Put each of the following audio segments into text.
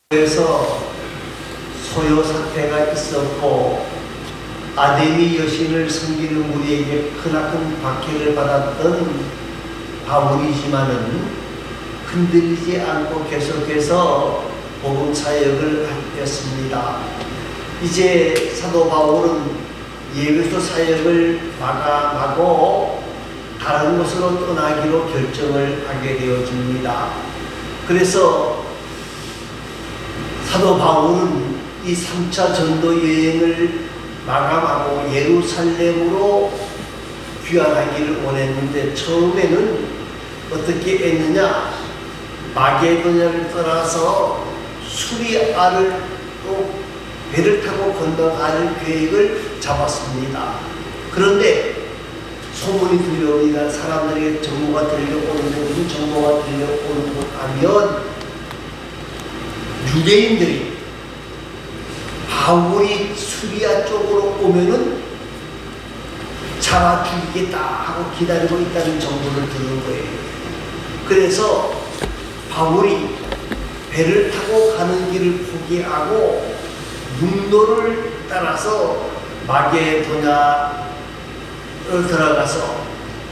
그래서 소요 사태가 있었고 아데미 여신을 섬기는 무리에게 크나큰 박해를 받았던 바울이지만은 흔들리지 않고 계속해서 복음 사역을 하였습니다. 이제 사도 바울은 예배소 사역을 마감하고 다른 곳으로 떠나기로 결정을 하게 되어집니다. 그래서 사도 바울은 이 3차 전도 여행을 마감하고 예루살렘으로 귀환하기를 원했는데 처음에는 어떻게 했느냐, 마게도냐를 떠나서 수리아를 또 배를 타고 건너갈 계획을 잡았습니다. 그런데 소문이 들려오니까 사람들에게 정보가 들려오는데 무슨 정보가 들려오는 것 하면 유대인들이 바울이 수리아 쪽으로 오면은 잡아 죽이겠다 하고 기다리고 있다는 정보를 들은 거예요. 그래서 바울이 배를 타고 가는 길을 포기하고 육로를 따라서 마게도냐로 들어가서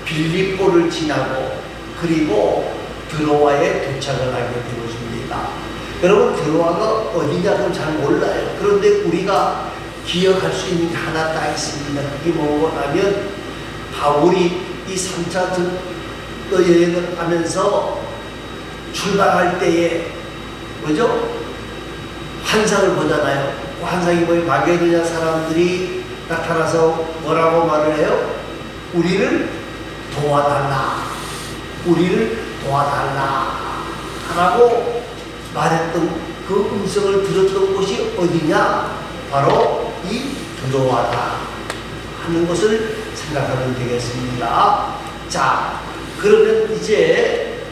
빌립보를 지나고 그리고 드로아에 도착을 하게 되어집니다. 여러분, 드로아가 어디냐고 잘 몰라요. 그런데 우리가 기억할 수 있는 게 하나 딱 있습니다. 그게 뭐냐면 바울이 이 3차 전도 여행을 하면서 출발할 때에 뭐죠? 환상을 보잖아요. 그 환상이 뭐예요? 마게도냐 사람들이 나타나서 뭐라고 말을 해요? 우리를 도와달라. 우리를 도와달라. 라고 말했던 그 음성을 들었던 곳이 어디냐? 바로 이 드로아다 하는 것을 생각하면 되겠습니다. 자, 그러면 이제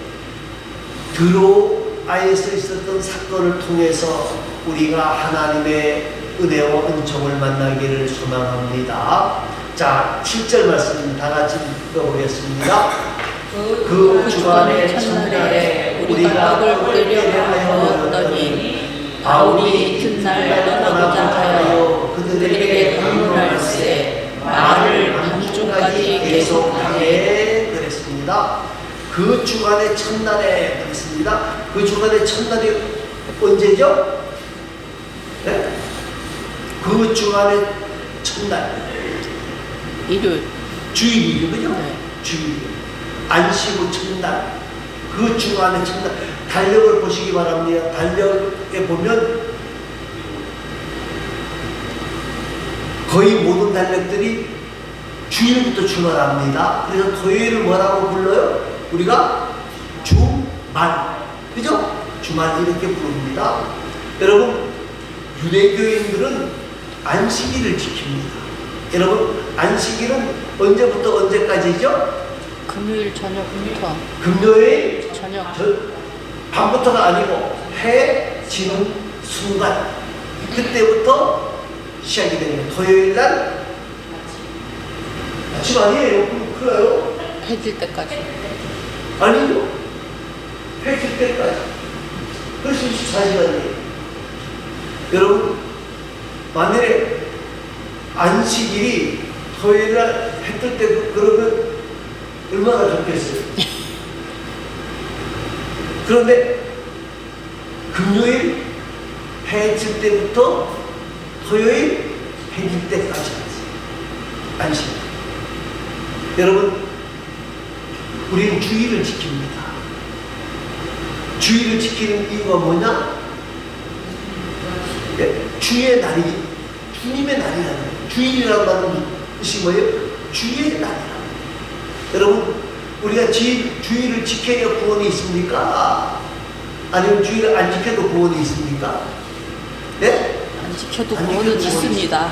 드로아에서 있었던 사건을 통해서 우리가 하나님의 은혜와 은총을 만나기를 소망합니다. 자, 7절 말씀 다 같이 읽어보겠습니다. 그 주간의 첫날에 우리가 떡을 떼려 먹었더니 바울이 이튿날 떠나고자 하여 그들에게 강론할세 말을 밤중까지 계속하게 그랬습니다. 그 주간의 첫날에 그랬습니다. 그 주간의 첫날이 언제죠? 네? 그 주간의 첫날 일요일, 주일이죠, 그죠? 네. 주일. 안식 후 첫날, 그 주간의 첫날, 달력을 보시기 바랍니다. 달력에 보면 거의 모든 달력들이 주일부터 출발합니다. 그래서 토요일을 뭐라고 불러요? 우리가 주말, 그죠? 주말 이렇게 부릅니다. 여러분, 유대교인들은 안식일을 지킵니다. 여러분, 안식일은 언제부터 언제까지죠? 금요일 저녁부터 금요일 저녁 밤부터가 아니고 해 지는 순간 그때부터 시작이 됩니다. 토요일 날 아침 아니에요? 그래요? 해질 때까지. 아니죠. 해 질 때까지. 그래서 24시간이에요. 여러분, 만일에 안식일이 토요일 날 해 뜰 때 그러면 얼마나 좋겠어요. 그런데 금요일 해 질 때부터 토요일 해 질 때까지 안식. 여러분, 우리는 주일을 지킵니다. 주일을 지키는 이유가 뭐냐? 네, 주의 날이 주님의 날이라는 거예요. 주일이라는 뜻이 뭐예요? 주의 날이라. 여러분, 우리가 주일을 지켜야 구원이 있습니까? 아니면 주일을 안 지켜도 구원이 있습니까? 네? 안 지켜도 구원은 있습니다.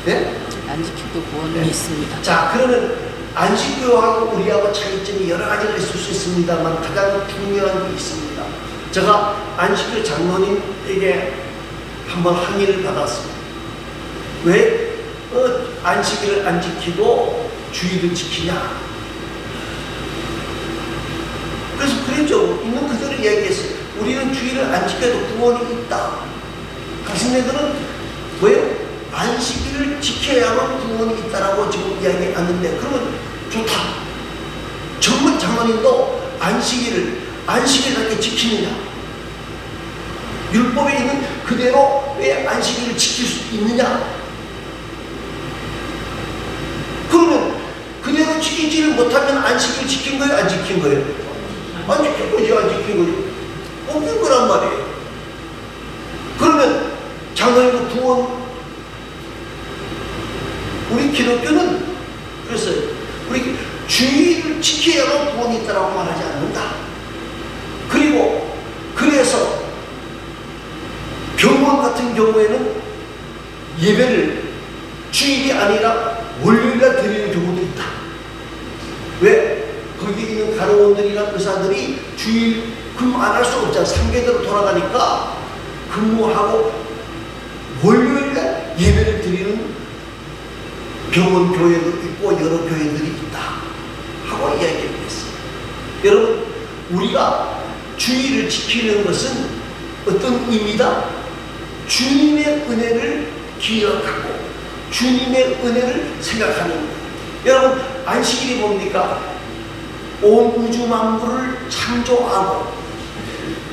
네? 안 지켜도 구원은 네. 있습니다. 자, 그러면 안식교하고 우리하고 차이점이 여러 가지가 있을 수 있습니다만 가장 중요한 게 있습니다. 제가 안식교 장로님에게 한번 항의를 받았습니다. 왜 안식일을 안 지키고 주일을 지키냐? 그래서 그랬죠. 있는 그대로 이야기했어요. 우리는 주의를 안 지켜도 구원이 있다. 가신네들은 뭐예요? 안식일을 지켜야만 구원이 있다라고 지금 이야기하는데, 그러면 좋다. 전문 장로님도 안식일을 그렇게 지키느냐? 율법에 있는 그대로 왜 안식일을 지킬 수 있느냐? 그러면 그대로 지키지를 못하면 안식일 지킨 거예요? 안 지킨 거예요? 안 지킨 거죠. 안 지킨 거죠. 없는 거란 말이에요. 그러면 장로님도 구원, 우리 기독교는 그래서 우리 주의를 지켜야만 구원이 있다라고 말하지 않는다. 그리고 그래서 병원 같은 경우에는 예배를 주일이 아니라 월요일날 드리는 경우도 있다. 왜? 거기 있는 간호원들이나 의사들이 주일 근무 안 할 수 없잖아. 3개대로 돌아가니까 근무하고 월요일날 예배를 드리는 병원 교회도 있고 여러 교회들이 있다 하고 이야기했습니다. 여러분, 우리가 주의를 지키는 것은 어떤 의미다? 주님의 은혜를 기억하고 주님의 은혜를 생각하는 거예요. 여러분, 안식일이 뭡니까? 온 우주 만물을 창조하고,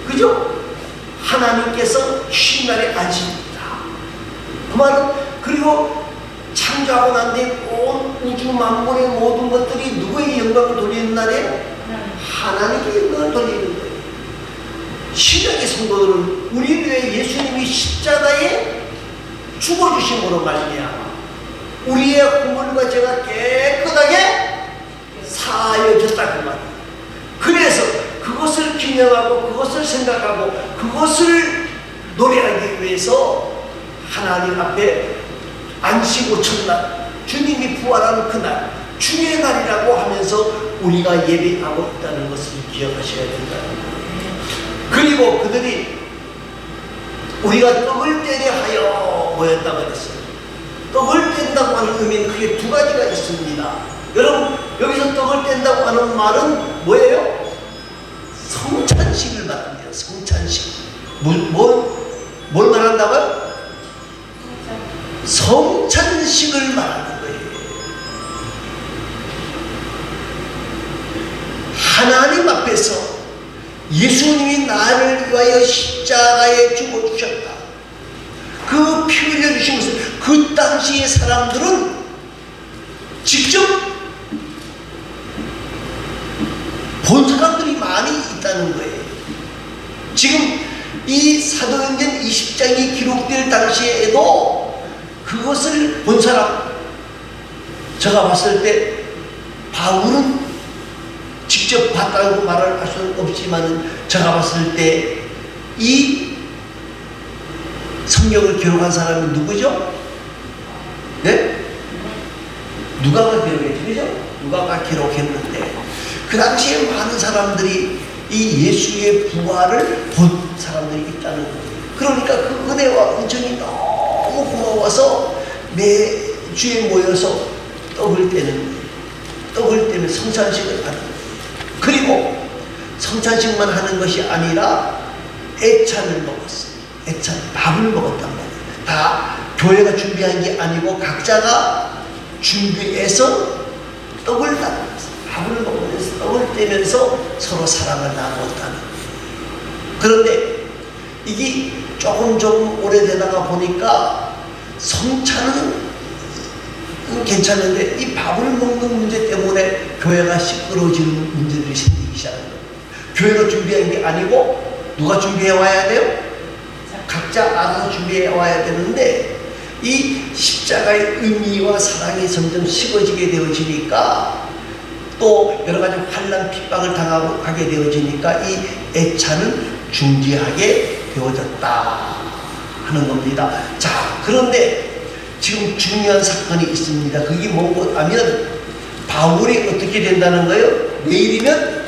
그죠? 하나님께서 쉰 날에 안식입니다. 그 말은, 그리고 창조하고 난 뒤에 온 우주 만물의 모든 것들이 누구에게 영광을 돌리는 날에? 하나님께 영광을 돌리는 거예요. 신약의 성도들은 우리 위해 예수님이 십자가에 죽어주심으로 말미암아 우리의 허물과 죄가 깨끗하게 사하여졌다 그 말이에요. 그래서 그것을 기념하고 그것을 생각하고 그것을 노래하기 위해서 하나님 앞에 안식 첫날, 주님이 부활하는 그날, 주의 날이라고 하면서 우리가 예배하고 있다는 것을 기억하셔야 된다는 거예요. 그리고 그들이 우리가 떡을 떼려 하여 모였다고 했어요. 떡을 뗀다고 하는 의미는 크게 두 가지가 있습니다. 여러분, 여기서 떡을 뗀다고 하는 말은 뭐예요? 성찬식을 말합니다. 성찬식. 뭘 말한다고요? 성찬식을 말하는 거예요. 하나님 앞에서 예수님이 나를 위하여 십자가에 죽어주셨다. 그 피 흘려주신 것은 그 당시의 사람들은 직접 본 사람들이 많이 있다는 거예요. 지금 이 사도행전 20장이 기록될 당시에도 그것을 본 사람, 제가 봤을 때 바울은 직접 봤다고 말을 할 수는 없지만 제가 봤을 때 이 성경을 기록한 사람이 누구죠? 네? 누가가 기록했죠? 그죠? 누가가 기록했는데 그 당시에 많은 사람들이 이 예수의 부활을 본 사람들이 있다는 거예요. 그러니까 그 은혜와 은총이 너무 고마워서 매주에 모여서 떡을 떼는 거예요. 떡을 떼면 성찬식을 하는 거예요. 그리고 성찬식만 하는 것이 아니라 애찬을 먹었어요. 애찬, 밥을 먹었단 말이에요. 다 교회가 준비한 게 아니고 각자가 준비해서 떡을 나눴어요. 밥을 먹으면서 떡을 떼면서 서로 사랑을 나누었다는 거예요. 그런데 이게 조금 오래되다가 보니까 성찬은 괜찮은데 이 밥을 먹는 문제 때문에 교회가 시끄러워지는 문제들이 생기기 시작한 거예요. 교회가 준비한 게 아니고 누가 준비해 와야 돼요? 각자 알아서 준비해 와야 되는데 이 십자가의 의미와 사랑이 점점 식어지게 되어지니까 또 여러 가지 환난 핍박을 당하게 되어지니까 이 애찬은 중지하게 되어졌다 하는 겁니다. 자, 그런데 지금 중요한 사건이 있습니다. 그게 뭐고 하면 바울이 어떻게 된다는 거예요? 내일이면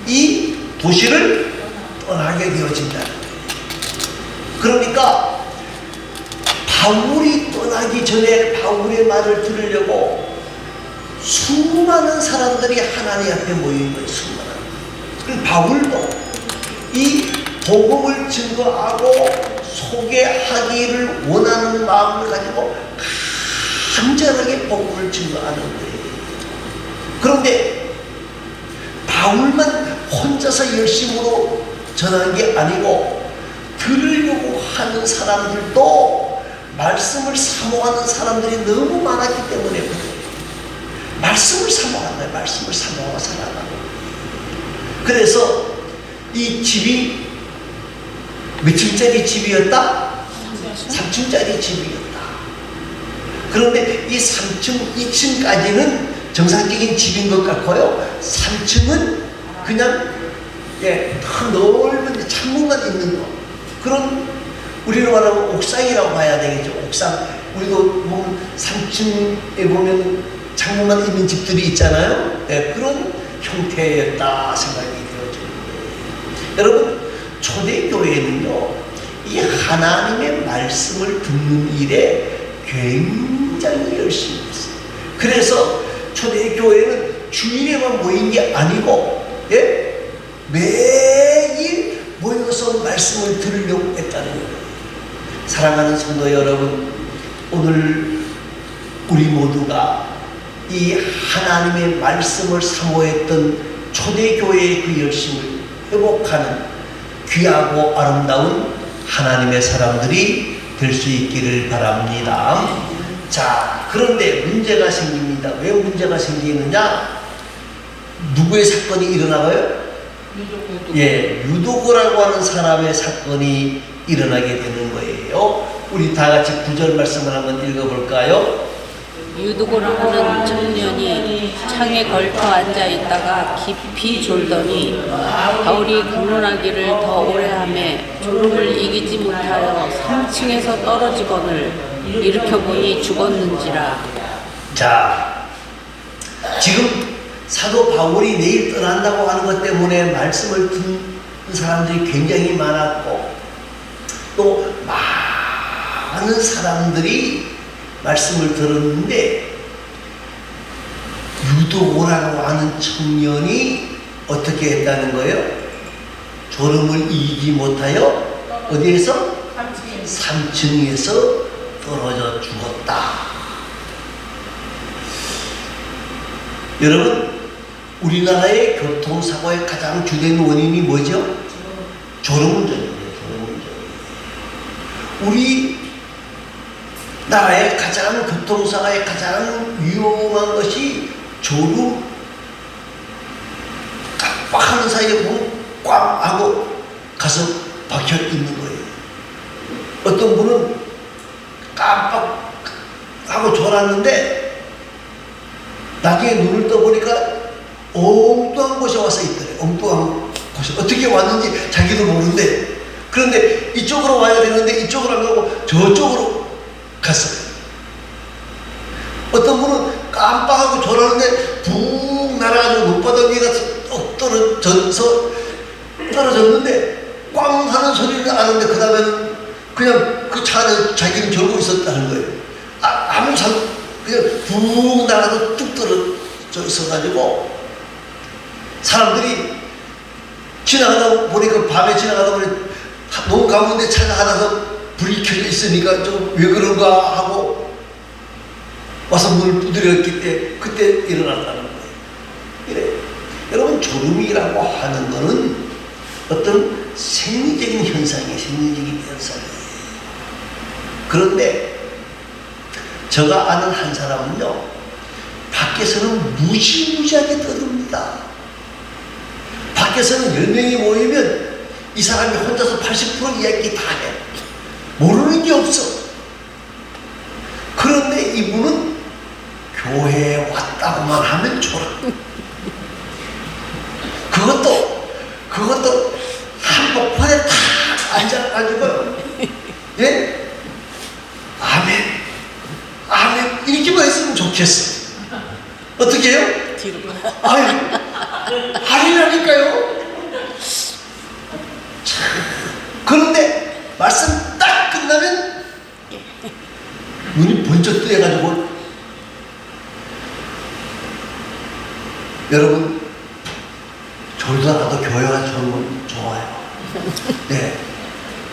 이 도시를 떠나게 되어진다는 거예요. 그러니까 바울이 떠나기 전에 바울의 말을 들으려고 수많은 사람들이 하나님 앞에 모인 거예요. 수많은. 그리고 바울도 이 복음을 증거하고 소개하기를 원하는 마음을 가지고 간절하게 복음을 증거하는 거예요. 그런데 바울만 혼자서 열심으로 전한 게 아니고 들으려고 하는 사람들도 말씀을 사모하는 사람들이 너무 많았기 때문에 그래요. 말씀을 사모하는 거예요. 말씀을 사모하고 살아가는 거예요. 그래서 이 집이 몇 층짜리 집이었다? 3층짜리 집이었다. 그런데 이 3층, 2층까지는 정상적인 집인 것 같고요. 3층은 그냥 더 넓은 창문만 있는 거. 그런 우리로 말하면 옥상이라고 봐야 되겠죠. 옥상. 우리도 보면 3층에 보면 창문만 있는 집들이 있잖아요. 그런 형태였다 생각이 되어지는 거예요. 여러분, 초대교회는요, 이 하나님의 말씀을 듣는 일에 굉장히 열심히 했어요. 그래서 초대교회는 주일에만 모인 게 아니고, 매일 모여서 말씀을 들으려고 했다는 거예요. 사랑하는 성도 여러분, 오늘 우리 모두가 이 하나님의 말씀을 사모했던 초대교회의 그 열심을 회복하는 귀하고 아름다운 하나님의 사람들이 될 수 있기를 바랍니다. 자, 그런데 문제가 생깁니다. 왜 문제가 생기느냐? 누구의 사건이 일어나고요? 유도고라고 하는 사람의 사건이 일어나게 되는 거예요. 우리 다 같이 9절 말씀을 한번 읽어볼까요? 유두고라는 청년이 창에 걸터 앉아 있다가 깊이 졸더니 바울이 근문하기를 더 오래 하매 졸음을 이기지 못하여 3층에서 떨어지거늘 일으켜보니 죽었는지라. 자, 지금 사도 바울이 내일 떠난다고 하는 것 때문에 말씀을 듣는 사람들이 굉장히 많았고, 또 많은 사람들이 말씀을 들었는데, 유도고라고 하는 청년이 어떻게 했다는 거예요? 졸음을 이기지 못하여 어디에서? 3층에서 떨어져 죽었다. 여러분, 우리나라의 교통사고의 가장 주된 원인이 뭐죠? 졸음운전이에요. 우리 나라의 가장 교통사고의 가장 위험한 것이 졸음. 깜빡하는 사이에 보면 꽝 하고 가서 박혀 있는 거예요. 어떤 분은 깜빡하고 졸았는데 나중에 눈을 떠보니까 엉뚱한 곳에 와서 있더래. 엉뚱한 곳에. 어떻게 왔는지 자기도 모르는데, 그런데 이쪽으로 와야 되는데 이쪽으로 안 가고 저쪽으로 갔어요. 어떤 분은 깜빡하고 졸았는데 붕 날아가지고 높바닥 위에 가서 뚝 떨어졌는데 꽝 하는 소리를 나는데 그 다음에는 그냥 그 차 안에 자기는 졸고 있었다는 거예요. 아무 상 그냥 붕 날아가서 뚝 떨어져 있어가지고 사람들이 지나가다 보니까 밤에 지나가다 보니 너무 가운데 차가 하나가 불이 켜져 있으니까 좀 왜 그런가 하고 와서 문을 두드렸기 때문에 그때 일어났다는 거예요. 이래. 여러분, 졸음이라고 하는 거는 어떤 생리적인 현상이에요. 생리적인 현상이에요. 그런데 제가 아는 한 사람은요, 밖에서는 무시무시하게 떠듭니다. 밖에서는 10명이 모이면 이 사람이 혼자서 80% 이야기 다 해. 모르는 게 없어. 그런데 이분은 교회에 왔다고만 하면 졸아. 그것도 한복판에 탁 앉아가지고, 예? 아멘, 아멘, 이렇게만 했으면 좋겠어. 어떻게 해요? 뒤로. 아니라니까요. 그런데 말씀 딱 끝나면 눈이 번쩍 뜨여가지고, 여러분, 졸다가도 교회가 졸면 좋아요. 네.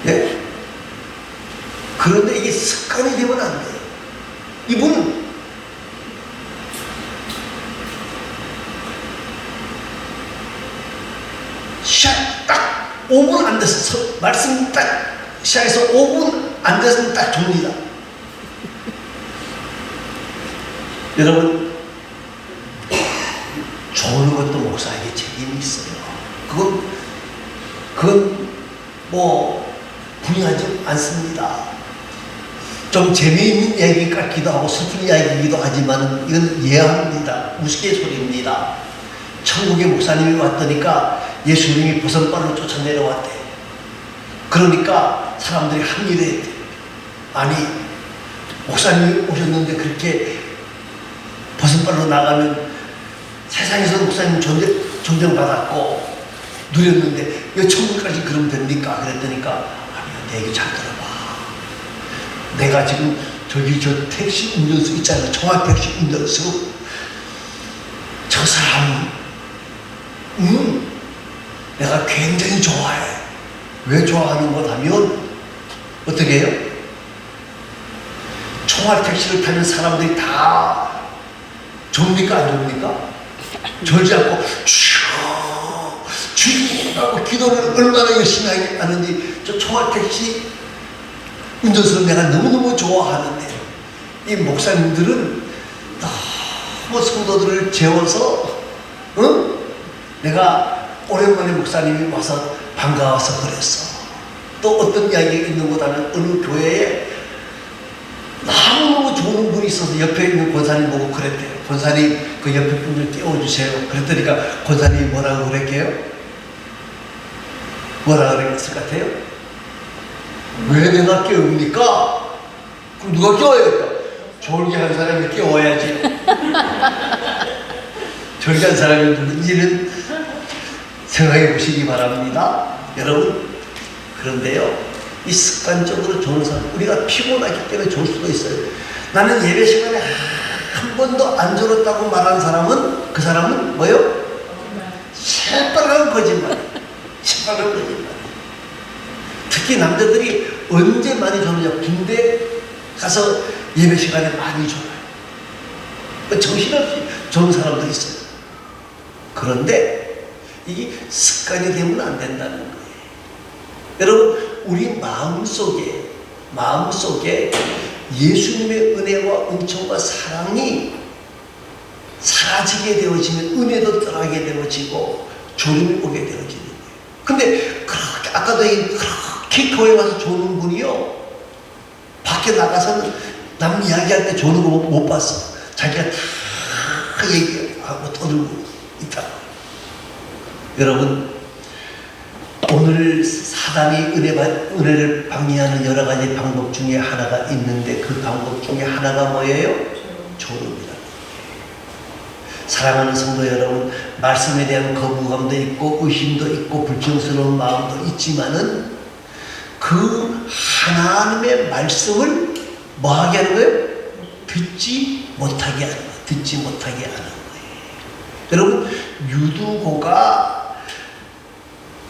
네. 그런데 이게 습관이 되면 안 돼요. 이분은 시작 딱 5분 안 돼서 말씀 딱 시작해서 5분 안 돼서는 딱 줍니다. 여러분, 좋은 것도 목사에게 책임이 있어요. 그건 뭐 분이하지 않습니다. 좀 재미있는 이야기 같기도 하고 슬픈 이야기이기도 하지만 이건 이해합니다. 우스갯소리입니다. 천국에 목사님이 왔더니까 예수님이 버선발로 쫓아 내려왔대. 그러니까 사람들이 합리화했대. 아니, 목사님이 오셨는데 그렇게 버선발로 나가면 세상에서 목사님 존경받았고 누렸는데 왜 천국까지 그러면 됩니까? 그랬더니까 아니요, 내 얘기 잘 들어봐. 내가 지금 저기 저 택시 운전수 있잖아. 청와 택시 운전수. 저 사람 내가 굉장히 좋아해. 왜 좋아하는 것 하면 어떻게 해요? 총알 택시를 타는 사람들이 다 좋습니까? 안 좋습니까? 졸지 않고 주하고 기도를 얼마나 열심히 하는지 저 총알 택시 운전수를 내가 너무너무 좋아하는데 이 목사님들은 너무 성도들을 재워서 내가 오랜만에 목사님이 와서 반가워서 그랬어. 또 어떤 이야기가 있는 것보다는 어느 교회에 너무너무 좋은 분이 있어서 옆에 있는 권사님 보고 그랬대요. 권사님 그 옆에 분들 띄워주세요. 그랬더니까 권사님이 뭐라고 그랬게요? 뭐라고 그랬을 것 같아요? 왜 내가 깨웁니까? 그럼 누가 깨워야겠다. 졸기한 사람이 깨워야지. 졸기한 사람이 누군지는 생각해 보시기 바랍니다. 여러분, 그런데요, 이 습관적으로 좋은 사람, 우리가 피곤하기 때문에 좋을 수도 있어요. 나는 예배 시간에 한 번도 안 졸았다고 말하는 사람은, 그 사람은 뭐요? 새빨간 거짓말. 새빨간 거짓말. 특히 남자들이 언제 많이 졸느냐? 군대 가서 예배 시간에 많이 졸아요. 정신없이 좋은 사람도 있어요. 그런데 이게 습관이 되면 안 된다는 거예요. 여러분, 우리 마음속에 예수님의 은혜와 은총과 사랑이 사라지게 되어지면 은혜도 떠나게 되어지고 졸음이 오게 되어지는 거예요. 근데 그렇게 아까도 그렇게 교회 와서 조는 분이요, 밖에 나가서는 남 이야기할 때 조는 거 못 봤어. 자기가 다 얘기하고 떠들고 있다고. 여러분, 오늘 사단이 은혜를 방해하는 여러 가지 방법 중에 하나가 있는데 그 방법 중에 하나가 뭐예요? 졸음이다. 사랑하는 성도 여러분, 말씀에 대한 거부감도 있고 의심도 있고 불평스러운 마음도 있지만은 그 하나님의 말씀을 뭐하게 하는 거예요? 듣지 못하게 하는 거예요. 듣지 못하게 하는 거예요. 여러분, 유두고가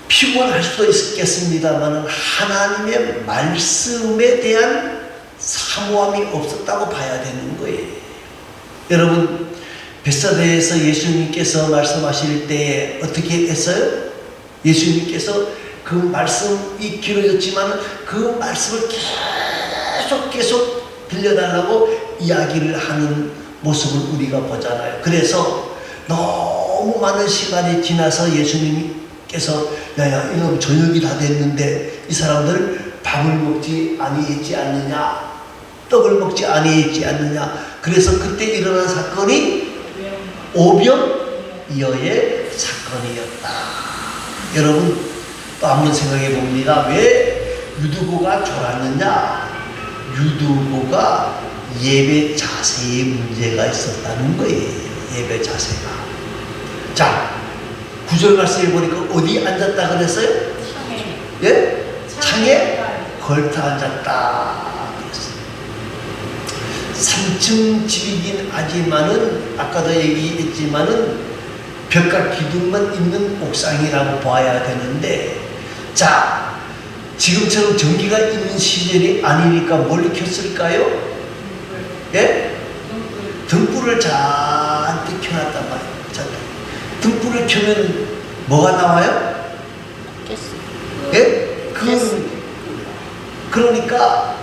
피곤할 수도 있겠습니다만 하나님의 말씀에 대한 사모함이 없었다고 봐야 되는 거예요. 여러분, 벳사다에서 예수님께서 말씀하실 때 어떻게 했어요? 예수님께서 그 말씀이 길어졌지만 그 말씀을 계속 들려달라고 이야기를 하는 모습을 우리가 보잖아요. 그래서 너무 많은 시간이 지나서 예수님께서 야야, 이놈 저녁이 다 됐는데 이 사람들 밥을 먹지 아니했지 않느냐, 떡을 먹지 아니했지 않느냐. 그래서 그때 일어난 사건이 오병이어의 사건이었다. 여러분, 또 한번 생각해 봅니다. 왜 유두고가 졸았느냐? 유두고가 예배 자세에 문제가 있었다는 거예요. 예배 자세가. 자, 9절 말씀해 보니까 어디 앉았다 그랬어요? 창에. 예? 창에 걸터 앉았다 그랬어요. 3층 집이긴 하지만은 아까도 얘기했지만은 벽과 기둥만 있는 옥상이라고 봐야 되는데, 자, 지금처럼 전기가 있는 시절이 아니니까 뭘 켰을까요? 예? 등불을 잔뜩 켜놨단 말이에요. 잔뜩. 등불을 켜면 뭐가 나와요? 예? 그러니까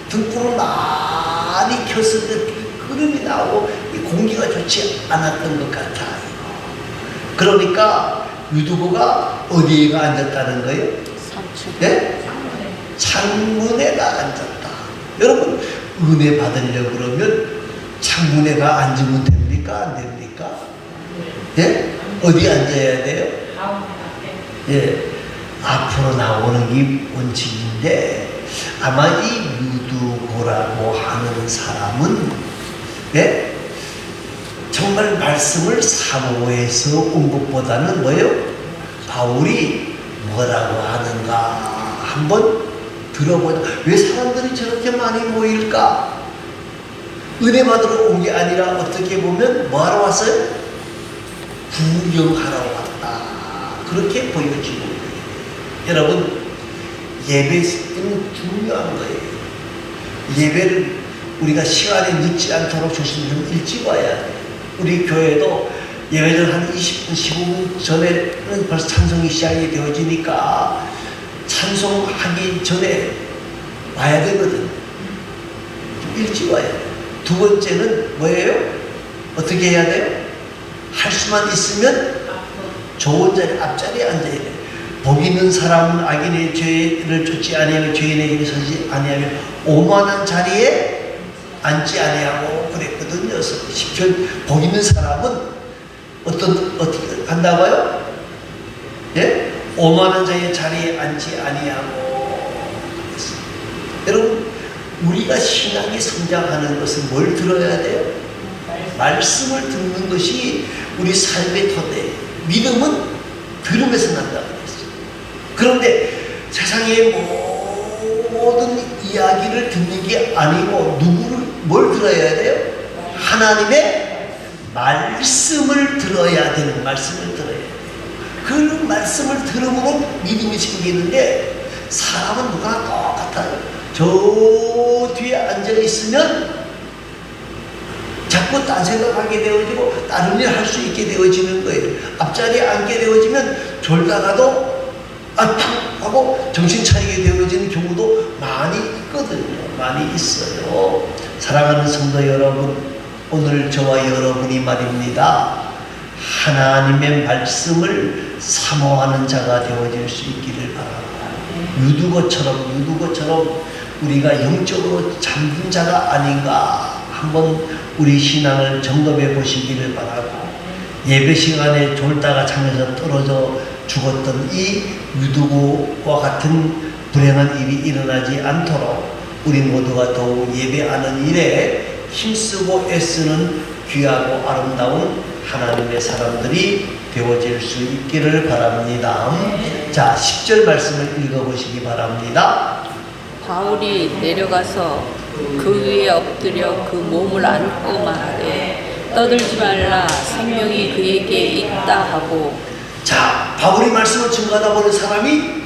등불을 많이 켰을 때 끓음이 나오고 이 공기가 좋지 않았던 것 같아요. 그러니까 유두보가 어디에가 앉았다는 거예요? 네? 창문에가 앉았다. 여러분 은혜 받으려고 그러면 창문에가 앉으면 됩니까? 안 됩니까? 예? 어디 앉아야 돼요? 예, 앞으로 나오는 게 원칙인데 아마 이 유두보라고 하는 사람은 예? 정말 말씀을 사모해서 온 것보다는 뭐예요? 바울이 뭐라고 하는가 한번 들어보자. 왜 사람들이 저렇게 많이 모일까? 은혜 받으러 온 게 아니라 어떻게 보면 뭐하러 왔어요? 구경하러 왔다. 그렇게 보여지는 거예요. 여러분 예배는 중요한 거예요. 예배를 우리가 시간이 늦지 않도록 조심 좀 일찍 와야 돼요. 우리 교회도 예배를 한 20분, 15분 전에는 벌써 찬송이 시작이 되어지니까 찬송하기 전에 와야 되거든. 좀 일찍 와야 돼요. 두 번째는 뭐예요? 어떻게 해야 돼요? 할 수만 있으면 좋은 자리, 앞자리에 앉아야 돼요. 복 있는 사람은 악인의 죄를 쫓지 아니하며 죄인의 길에 서지 아니하며 오만한 자리에 앉지 아니하고 그랬거든요. 시편 복 있는 사람은 어떻게 한다고요? 예? 오만한 자의 자리에 앉지 아니하고 그랬어요. 여러분 우리가 신앙이 성장하는 것은 뭘 들어야 돼요? 말씀을 듣는 것이 우리 삶의 토대. 믿음은 들으면서 난다고 그랬어요. 그런데 세상의 모든 이야기를 듣는 게 아니고 뭘 들어야 돼요? 하나님의 말씀을 들어야 되는 말씀을 들어야 돼요. 그 말씀을 들으면 믿음이 생기는데 사람은 누구나 똑같아요. 저 뒤에 앉아 있으면 자꾸 딴 생각하게 되어지고 다른 일 할 수 있게 되어지는 거예요. 앞자리에 앉게 되어지면 졸다가도 푹 하고 정신 차리게 되어지는 경우도 많이 있거든요. 많이 있어요. 사랑하는 성도 여러분, 오늘 저와 여러분이 말입니다. 하나님의 말씀을 사모하는 자가 되어질 수 있기를 바랍니다. 유두거처럼 우리가 영적으로 잠든 자가 아닌가 한번 우리 신앙을 점검해 보시기를 바라고, 예배 시간에 졸다가 잠에서 떨어져 죽었던 이 유두고와 같은 불행한 일이 일어나지 않도록 우리 모두가 더욱 예배하는 일에 힘쓰고 애쓰는 귀하고 아름다운 하나님의 사람들이 되어질 수 있기를 바랍니다. 자, 10절 말씀을 읽어보시기 바랍니다. 바울이 내려가서 그 위에 엎드려 그 몸을 안고 말하되 떠들지 말라, 생명이 그에게 있다 하고. 자, 바울이 말씀을 증거하다 보는 사람이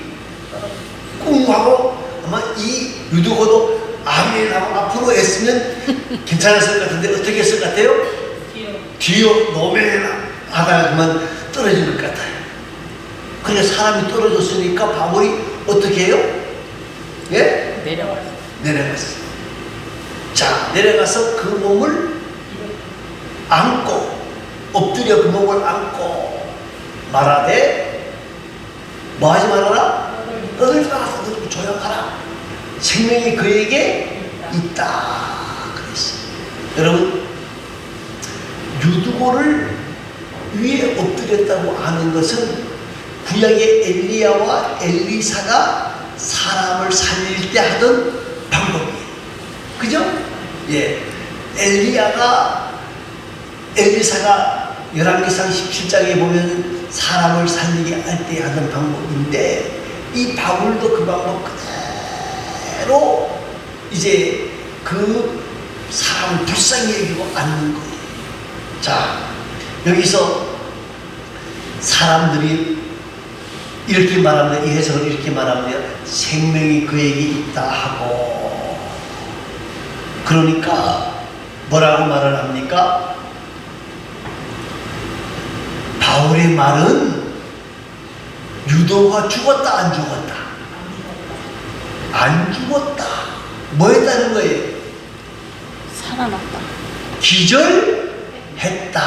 꿍하고 아마 이 유두고도 아멘하고 앞으로 애쓰면 괜찮았을 것 같은데 어떻게 했을 것 같아요? 뒤로 노매나 하다가 그만 떨어진 것 같아요. 그러니까 사람이 떨어졌으니까 바울이 어떻게 해요? 예? 내려갔어. 자, 내려가서 그 몸을 안고, 엎드려 그 몸을 안고 말하되 뭐 하지 말아라? 떠들지 마라. 조용하라. 생명이 그에게 있다 그랬어요. 여러분, 유두고를 위에 엎드렸다고 하는 것은 구약의 엘리야와 엘리사가 사람을 살릴 때 하던 방법이에요. 그죠? 예. 엘리사가 열왕기상 17장에 보면 사람을 살리게 할 때 하던 방법인데, 이 바울도 그 방법 그대로 이제 그 사람을 불쌍히 여기고 앉는 거예요. 자, 여기서 사람들이 이렇게 말합니다. 이 해석을 이렇게 말합니다. 생명이 그에게 있다 하고. 그러니까 뭐라고 말을 합니까? 바울의 말은 유도가 죽었다 안 죽었다? 안 죽었다. 뭐 했다는 거예요? 살아났다. 기절했다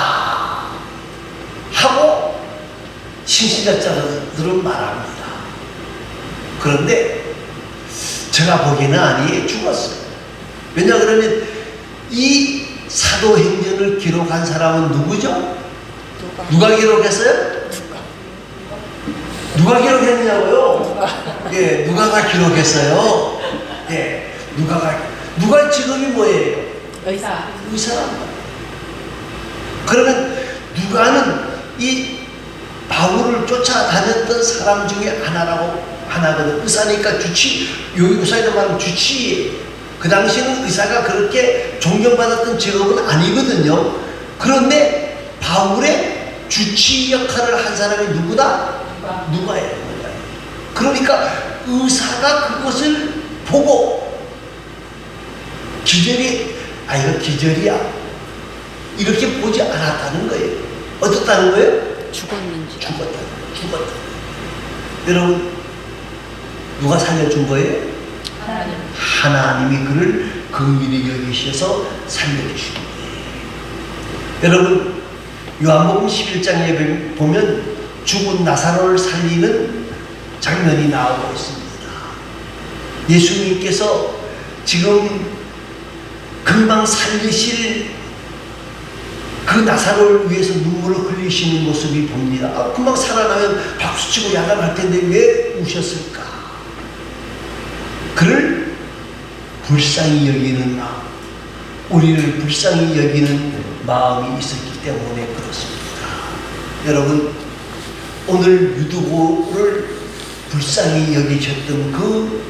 하고 신신학자들은 말합니다. 그런데 제가 보기에는 아니에요. 죽었어요. 왜냐 그러면 이 사도행전을 기록한 사람은 누구죠? 누가 기록했어요? 누가 기록했느냐고요? 예, 누가가 기록했어요. 예, 누가 직업이 뭐예요? 의사랍니다. 그러면 누가는 이 바울을 쫓아다녔던 사람 중에 하나거든. 의사니까 여기 의사에도 말하면 주치의. 그 당시에는 의사가 그렇게 존경받았던 직업은 아니거든요. 그런데 바울의 주치 역할을 한 사람이 누구다? 누가예요. 그러니까 의사가 그것을 보고 이거 기절이야 이렇게 보지 않았다는 거예요. 어떻다는 거예요? 죽었는지. 죽었다. 여러분, 누가 살려준 거예요? 하나님이 그를 긍휼히 여기셔서 살려주신 거예요. 여러분, 요한복음 11장에 보면 죽은 나사로를 살리는 장면이 나오고 있습니다. 예수님께서 지금 금방 살리실 그 나사로를 위해서 눈물을 흘리시는 모습이 봅니다. 금방 살아나면 박수치고 야단할 텐데 왜 우셨을까? 그를 불쌍히 여기는 마음, 우리를 불쌍히 여기는 마음이 있었기 때문에 그렇습니다. 여러분, 오늘 유두고를 불쌍히 여기셨던 그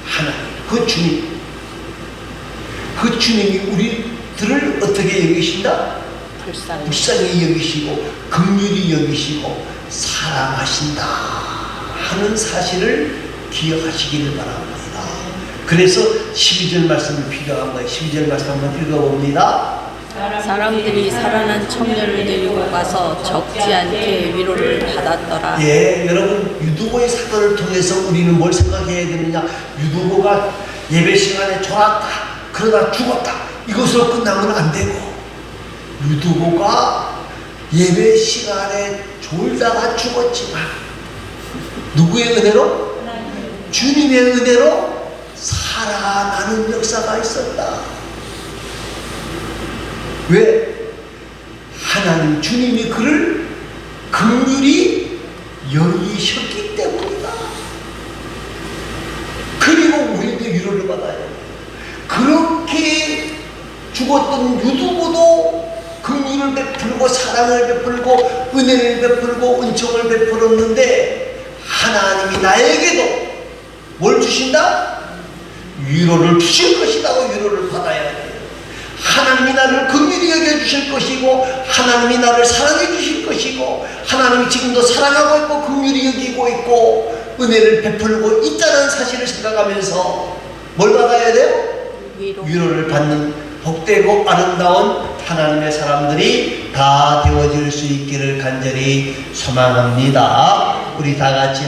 하나님, 그 주님, 그 주님이 우리들을 어떻게 여기신다? 불쌍히 여기시고 긍휼히 여기시고 사랑하신다 하는 사실을 기억하시기를 바랍니다. 그래서 12절 말씀이 필요한 거예요. 12절 말씀 한번 읽어봅니다. 사람들이 살아난 청년을 데리고 가서 적지 않게 위로를 받았더라. 예, 여러분, 유두고의 사건을 통해서 우리는 뭘 생각해야 되느냐? 유두고가 예배 시간에 졸았다, 그러다 죽었다, 이것으로 끝나면 안 되고, 유두고가 예배 시간에 졸다가 죽었지만 누구의 은혜로? 주님의 은혜로 살아나는 역사가 있었다. 왜? 하나님 주님이 그를 긍휼히 여기셨기 때문이다. 그리고 우리도 위로를 받아야 해요. 그렇게 죽었던 유두고도 긍휼을 베풀고 사랑을 베풀고 은혜를 베풀고 은총을 베풀었는데 하나님이 나에게도 뭘 주신다? 위로를 주실 것이라고 위로를 받아야 돼요. 하나님이 나를 긍휼히 여겨주실 것이고 하나님이 나를 사랑해 주실 것이고 하나님이 지금도 사랑하고 있고 긍휼히 여기고 있고 은혜를 베풀고 있다는 사실을 생각하면서 뭘 받아야 돼요? 위로를 받는 복되고 아름다운 하나님의 사람들이 다 되어질 수 있기를 간절히 소망합니다. 우리 다 같이